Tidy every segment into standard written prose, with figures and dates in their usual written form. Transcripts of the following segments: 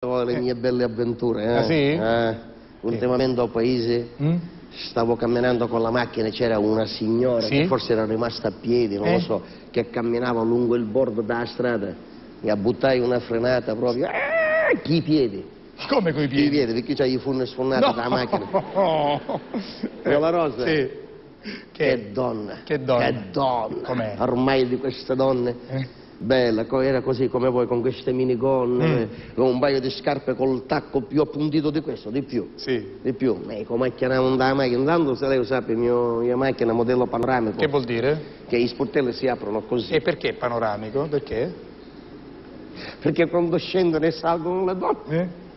Le mie belle avventure, eh? Ah, sì? Ultimamente al paese stavo camminando con la macchina e c'era una signora che forse era rimasta a piedi, non lo so, che camminava lungo il bordo della strada. Mi buttai una frenata proprio, chi i piedi? Come coi piedi? Chi i piedi, perché c'hai i funne sfonnati dalla macchina. La Rosa? Sì. Che donna. Che donna. Che donna. Com'è? Ormai di queste donne... Bella, era così come voi, con queste minigonne, con un paio di scarpe col tacco più appuntito di questo, di più. Sì. Di più. Come macchina da macchina, intanto se lei sa, mia macchina modello panoramico. Che vuol dire? Che i sportelli si aprono così. E perché panoramico? Perché? Perché quando scendono e salgono le donne.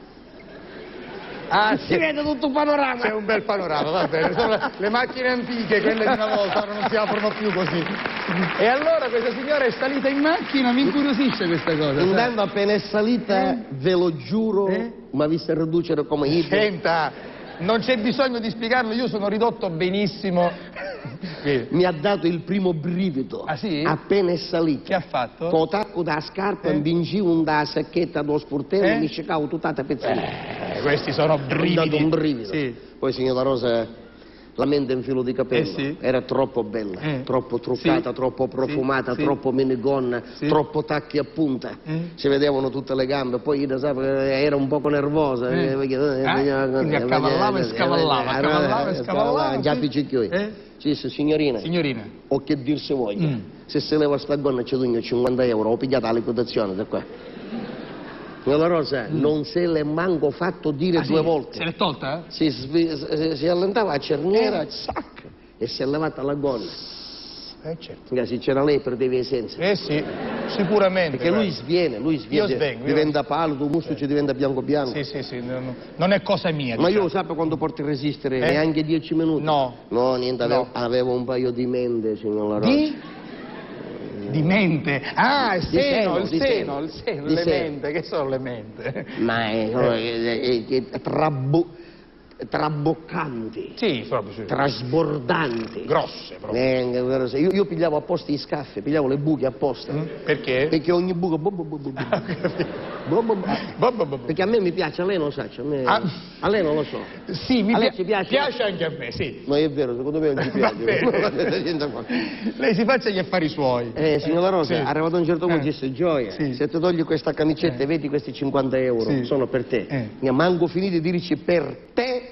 Ah, si vede tutto il panorama. C'è un bel panorama, va bene. Sono le macchine antiche, quelle di una volta, ora non si aprono più così. E allora questa signora è salita in macchina, mi incuriosisce questa cosa. Intanto appena è salita, ve lo giuro, mi ha visto riducere come io. Senta, non c'è bisogno di spiegarlo, io sono ridotto benissimo. Mi ha dato il primo brivido. Ah, sì? Appena è salito. Che ha fatto? Con tacco da scarpa, vingivo da sacchetta dello sportello e mi scicavo tutta la pezzina. Questi sono brividi. Mi ha dato un brivido. Sì. Poi signora Rosa, la mente in filo di capello. Sì. Era troppo bella, troppo truccata, troppo profumata, troppo minigonna, troppo tacchi a punta. Si vedevano tutte le gambe, poi io era un poco nervosa. Quindi accavallava e scavallava. Già piccichioi. Sì, signorina. Signorina. O che dir se voglia. Se se leva sta gonna ci do 50 euro, ho pigliata la liquidazione da qua. Signora Rosa, non se l'è manco fatto dire due volte. Se l'è tolta? Si allentava a cerniera, e si è levata la gonna. Certo. Se c'era lei perdeva i sensi. Sì, sicuramente. Perché lui sviene, Io svengo. diventa pallido, il muschio ci diventa bianco. Sì, non è cosa mia. Ma io sapevo quando porti a resistere neanche 10 minuti. No. No, niente, avevo un paio di mente, signora Rosa. Di mente? Ah, il seno, di le seno. mente, che sono le mente? Ma traboccanti. Sì, proprio sì. Trasbordanti. Grosse proprio. Io pigliavo apposta i scaffi, pigliavo le buche apposta. Perché? Perché ogni buco... Perché a me mi piace, a lei non sa, a lei non lo so. Sì, piace anche a me, sì. No, è vero, secondo me non ci piace. Lei si faccia gli affari suoi. Signora Rosa, arrivato a un certo punto disse: Gioia, se ti togli questa camicetta e vedi questi 50 euro, sono per te. Mi manco finito di dirci per te.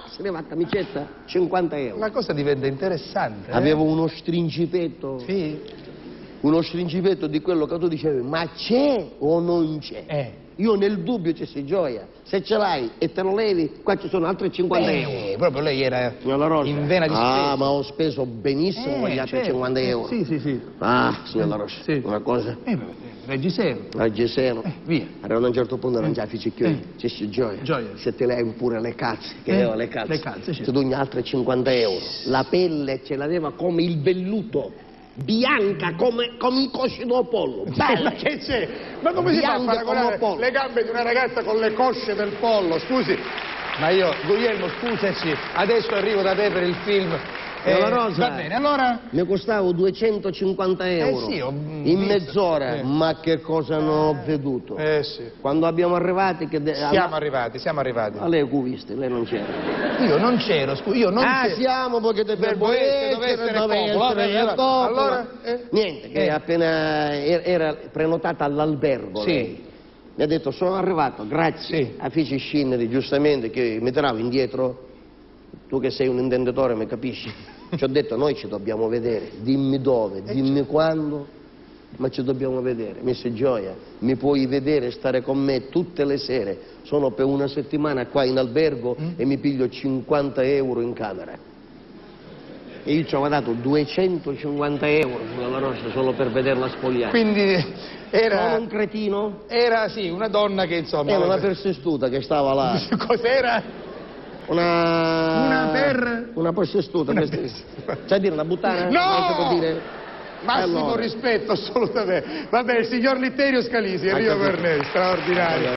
Se leva la camicetta, 50 euro. La cosa diventa interessante. Avevo uno stringipetto. Sì. Uno stringipetto di quello che tu dicevi, ma c'è o non c'è? Io nel dubbio ci sei, Gioia. Se ce l'hai e te lo levi, qua ci sono altri 50 euro. Proprio lei era in vena di spesa. Ma ho speso benissimo gli altri 50 euro. Sì. Signora Rosa, una cosa. Reggiseno. Via. Arrivato a un certo punto non già ficicchioni. Ci Gioia. Se te levi pure le calze, che aveva le calze. Ti do altre 50 euro. La pelle ce l'aveva come il velluto. Bianca come i cosci del pollo. Bella. Che c'è? Ma come si fa a paragonare le gambe di una ragazza con le cosce del pollo? Scusi. Ma io, Guglielmo, scusaci, adesso arrivo da te per il film. La Rosa, va bene, allora... mi costavo 250 euro in mezz'ora, ma che cosa non ho veduto. Sì. Quando abbiamo arrivati... Siamo arrivati. A lei ho visto, lei non c'era. Io non c'ero, scusi, io non c'ero. Siamo perché deve essere popolo. Allora? Niente, che appena era prenotata all'albergo. Sì. Mi ha detto, sono arrivato, grazie. A feci scendere, giustamente, che mi tiravo indietro. Tu che sei un intenditore mi capisci? Ci ho detto, noi ci dobbiamo vedere, dimmi dove, dimmi quando, ma ci dobbiamo vedere. Mi disse, Gioia, mi puoi vedere, stare con me tutte le sere, sono per una settimana qua in albergo e mi piglio 50 euro in camera. E io ci avevo dato 250 euro sulla Rosa solo per vederla spogliata. Quindi era... Sono un cretino? Era, sì, una donna che insomma... Era una persestuta che stava là. Cos'era? Una possestuta. Sai dire una buttana? No! Non si può dire? Massimo rispetto, assolutamente. Vabbè, il signor Litterio Scalisi, Enrico Cornelli, straordinario.